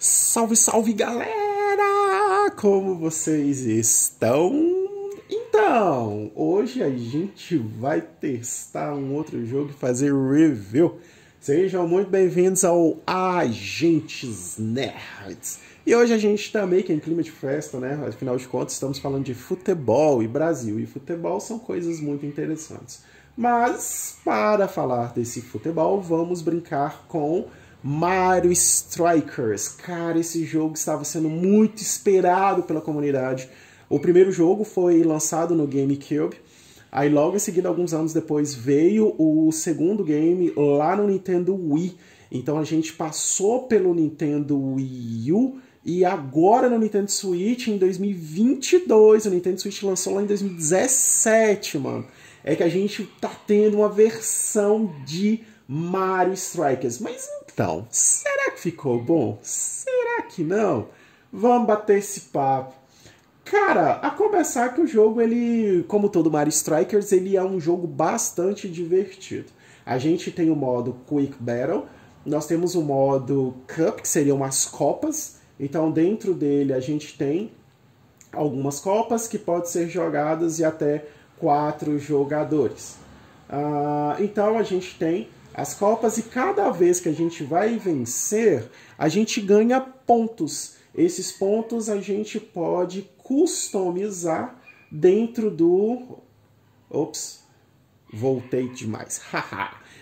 Salve, salve galera! Como vocês estão? Então, hoje a gente vai testar um outro jogo e fazer review. Sejam muito bem-vindos ao Agentes Nerds. E hoje a gente tá meio que em clima de festa, né? Afinal de contas, estamos falando de futebol e Brasil. E futebol são coisas muito interessantes. Mas, para falar desse futebol, vamos brincar com Mario Strikers. Cara, esse jogo estava sendo muito esperado pela comunidade. O primeiro jogo foi lançado no GameCube. Aí logo em seguida, alguns anos depois, veio o segundo game lá no Nintendo Wii. Então a gente passou pelo Nintendo Wii U e agora no Nintendo Switch em 2022. O Nintendo Switch lançou lá em 2017, mano. É que a gente tá tendo uma versão de Mario Strikers. Mas então, será que ficou bom? Será que não? Vamos bater esse papo. Cara, a começar que o jogo, ele, como todo Mario Strikers, ele é um jogo bastante divertido. A gente tem o modo Quick Battle, nós temos o modo Cup, que seriam as copas. Então dentro dele a gente tem algumas copas que podem ser jogadas e até 4 jogadores. Então a gente tem as copas e cada vez que a gente vai vencer, a gente ganha pontos. Esses pontos a gente pode customizar dentro do... Ops, voltei demais.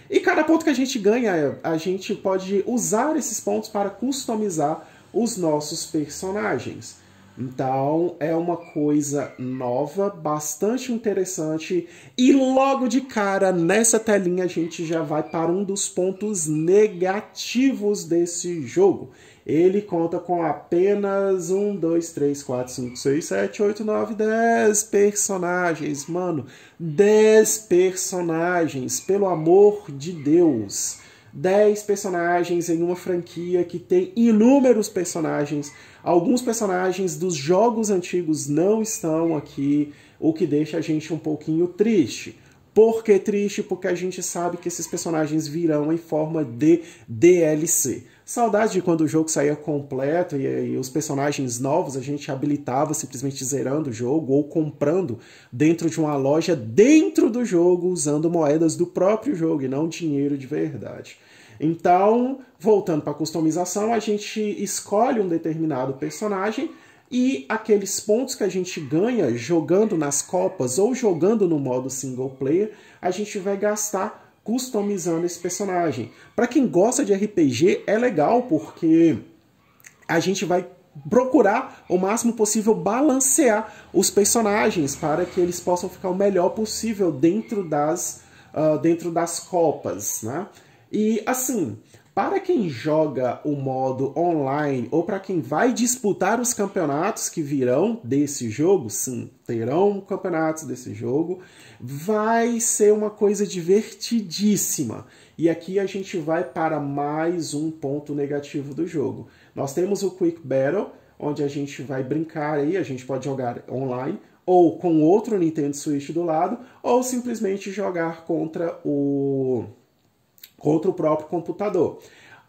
E cada ponto que a gente ganha, a gente pode usar esses pontos para customizar os nossos personagens. Então é uma coisa nova, bastante interessante. E logo de cara, nessa telinha, a gente já vai para um dos pontos negativos desse jogo. Ele conta com apenas 1, 2, 3, 4, 5, 6, 7, 8, 9, 10 personagens. Mano, 10 personagens, pelo amor de Deus. 10 personagens em uma franquia que tem inúmeros personagens. Alguns personagens dos jogos antigos não estão aqui, o que deixa a gente um pouquinho triste. Por que triste? Porque a gente sabe que esses personagens virão em forma de DLC. Saudade de quando o jogo saía completo e os personagens novos a gente habilitava simplesmente zerando o jogo ou comprando dentro de uma loja dentro do jogo usando moedas do próprio jogo e não dinheiro de verdade. Então, voltando para a customização, a gente escolhe um determinado personagem e aqueles pontos que a gente ganha jogando nas copas ou jogando no modo single player, a gente vai gastar customizando esse personagem. Para quem gosta de RPG, é legal porque a gente vai procurar o máximo possível balancear os personagens para que eles possam ficar o melhor possível dentro das copas, né? E assim, para quem joga o modo online ou para quem vai disputar os campeonatos que virão desse jogo, sim, terão campeonatos desse jogo, vai ser uma coisa divertidíssima. E aqui a gente vai para mais um ponto negativo do jogo. Nós temos o Quick Battle, onde a gente vai brincar aí, a gente pode jogar online, ou com outro Nintendo Switch do lado, ou simplesmente jogar contra o próprio computador.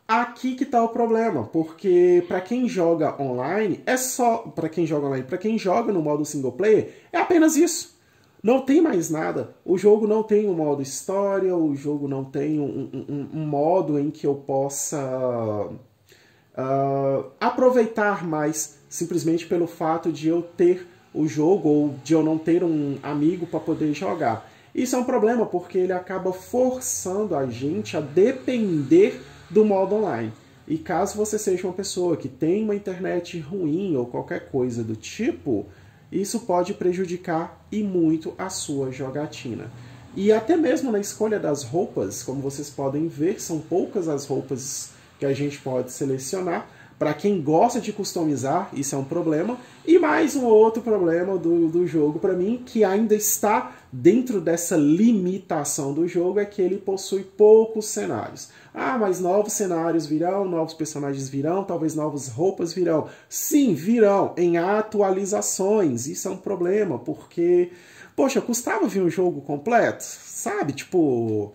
Aqui que está o problema, porque para quem joga online, para quem joga no modo single player, é apenas isso. Não tem mais nada. O jogo não tem um modo história, o jogo não tem um modo em que eu possa aproveitar mais, simplesmente pelo fato de eu ter o jogo ou de eu não ter um amigo para poder jogar. Isso é um problema porque ele acaba forçando a gente a depender do modo online. E caso você seja uma pessoa que tem uma internet ruim ou qualquer coisa do tipo, isso pode prejudicar e muito a sua jogatina. E até mesmo na escolha das roupas, como vocês podem ver, são poucas as roupas que a gente pode selecionar. Para quem gosta de customizar, isso é um problema. E mais um outro problema do jogo para mim, que ainda está dentro dessa limitação do jogo, é que ele possui poucos cenários. Ah, mas novos cenários virão, novos personagens virão, talvez novas roupas virão. Sim, virão em atualizações. Isso é um problema, porque, poxa, custava vir um jogo completo, sabe? Tipo...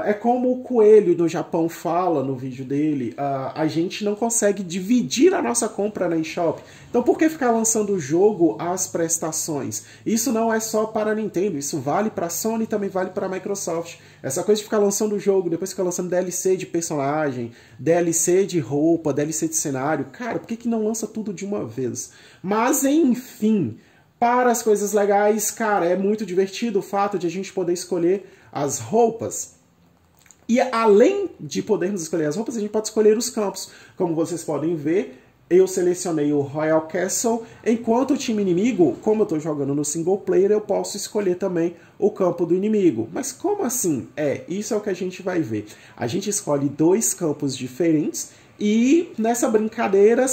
É como o Coelho do Japão fala no vídeo dele, a gente não consegue dividir a nossa compra na eShop. Então por que ficar lançando o jogo às prestações? Isso não é só para a Nintendo, isso vale para a Sony e também vale para a Microsoft. Essa coisa de ficar lançando o jogo, depois ficar lançando DLC de personagem, DLC de roupa, DLC de cenário. Cara, por que não lança tudo de uma vez? Mas enfim, para as coisas legais, cara, é muito divertido o fato de a gente poder escolher as roupas. E além de podermos escolher as roupas, a gente pode escolher os campos. Como vocês podem ver, eu selecionei o Royal Castle, enquanto o time inimigo, como eu estou jogando no single player, eu posso escolher também o campo do inimigo. Mas como assim? Isso é o que a gente vai ver. A gente escolhe 2 campos diferentes e nessa brincadeira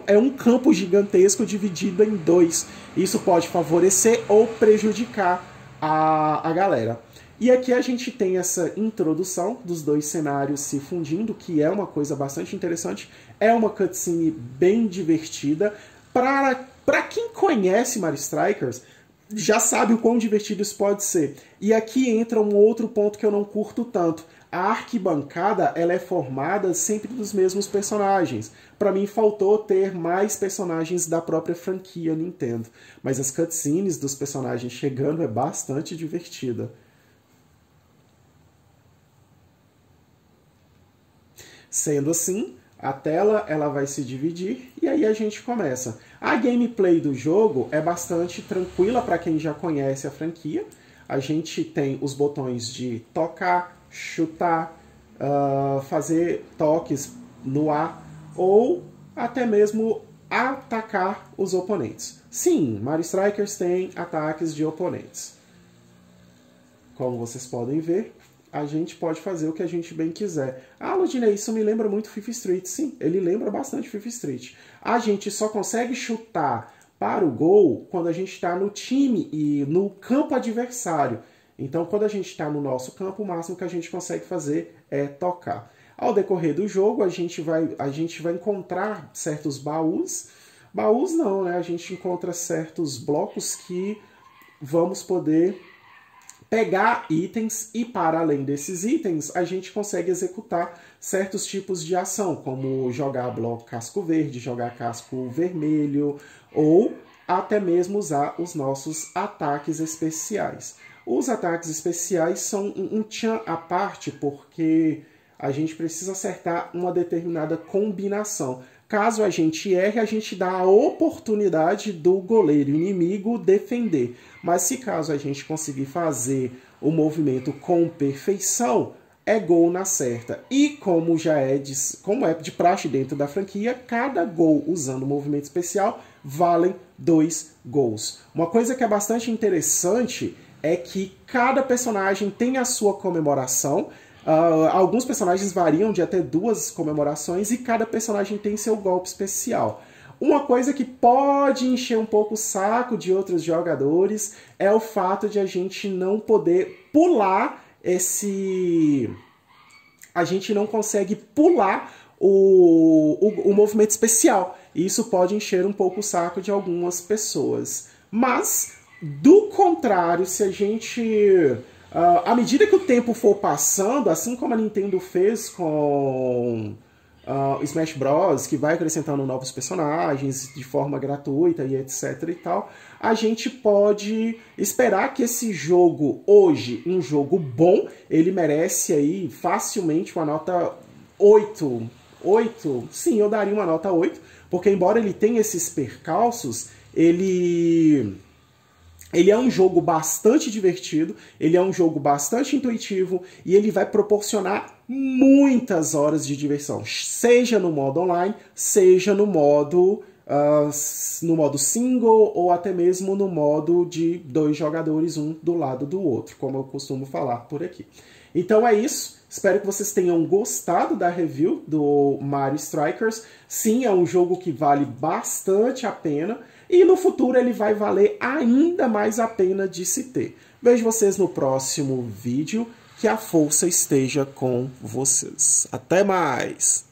é um campo gigantesco dividido em 2. Isso pode favorecer ou prejudicar a galera. E aqui a gente tem essa introdução dos 2 cenários se fundindo, que é uma coisa bastante interessante. É uma cutscene bem divertida. Para quem conhece Mario Strikers, já sabe o quão divertido isso pode ser. E aqui entra um outro ponto que eu não curto tanto. A arquibancada ela é formada sempre dos mesmos personagens. Para mim faltou ter mais personagens da própria franquia Nintendo. Mas as cutscenes dos personagens chegando é bastante divertida. Sendo assim, a tela ela vai se dividir e aí a gente começa. A gameplay do jogo é bastante tranquila para quem já conhece a franquia. A gente tem os botões de tocar, chutar, fazer toques no ar ou até mesmo atacar os oponentes. Sim, Mario Strikers tem ataques de oponentes. Como vocês podem ver, a gente pode fazer o que a gente bem quiser. Ah, Ludinei, isso me lembra muito FIFA Street. Sim, ele lembra bastante FIFA Street. A gente só consegue chutar para o gol quando a gente está no time e no campo adversário. Então, quando a gente está no nosso campo, o máximo que a gente consegue fazer é tocar. Ao decorrer do jogo, a gente vai encontrar certos baús. Baús não, né? A gente encontra certos blocos que vamos poder pegar itens e, para além desses itens, a gente consegue executar certos tipos de ação, como jogar bloco casco verde, jogar casco vermelho, ou até mesmo usar os nossos ataques especiais. Os ataques especiais são um tchan à parte, porque a gente precisa acertar uma determinada combinação. Caso a gente erre, a gente dá a oportunidade do goleiro inimigo defender. Mas se caso a gente conseguir fazer o movimento com perfeição, é gol na certa. E como é de praxe dentro da franquia, cada gol usando o movimento especial valem 2 gols. Uma coisa que é bastante interessante é que cada personagem tem a sua comemoração. Alguns personagens variam de até 2 comemorações e cada personagem tem seu golpe especial. Uma coisa que pode encher um pouco o saco de outros jogadores é o fato de a gente não poder pular a gente não consegue pular o movimento especial. E isso pode encher um pouco o saco de algumas pessoas. Mas, do contrário, se a gente... à medida que o tempo for passando, assim como a Nintendo fez com Smash Bros, que vai acrescentando novos personagens de forma gratuita e etc e tal, a gente pode esperar que esse jogo, hoje, um jogo bom, ele merece aí facilmente uma nota 8. 8? Sim, eu daria uma nota 8, porque embora ele tenha esses percalços, ele é um jogo bastante divertido, ele é um jogo bastante intuitivo e ele vai proporcionar muitas horas de diversão, seja no modo online, seja no modo single ou até mesmo no modo de 2 jogadores, um do lado do outro, como eu costumo falar por aqui. Então é isso, espero que vocês tenham gostado da review do Mario Strikers. Sim, é um jogo que vale bastante a pena. E no futuro ele vai valer ainda mais a pena de se ter. Vejo vocês no próximo vídeo. Que a força esteja com vocês. Até mais!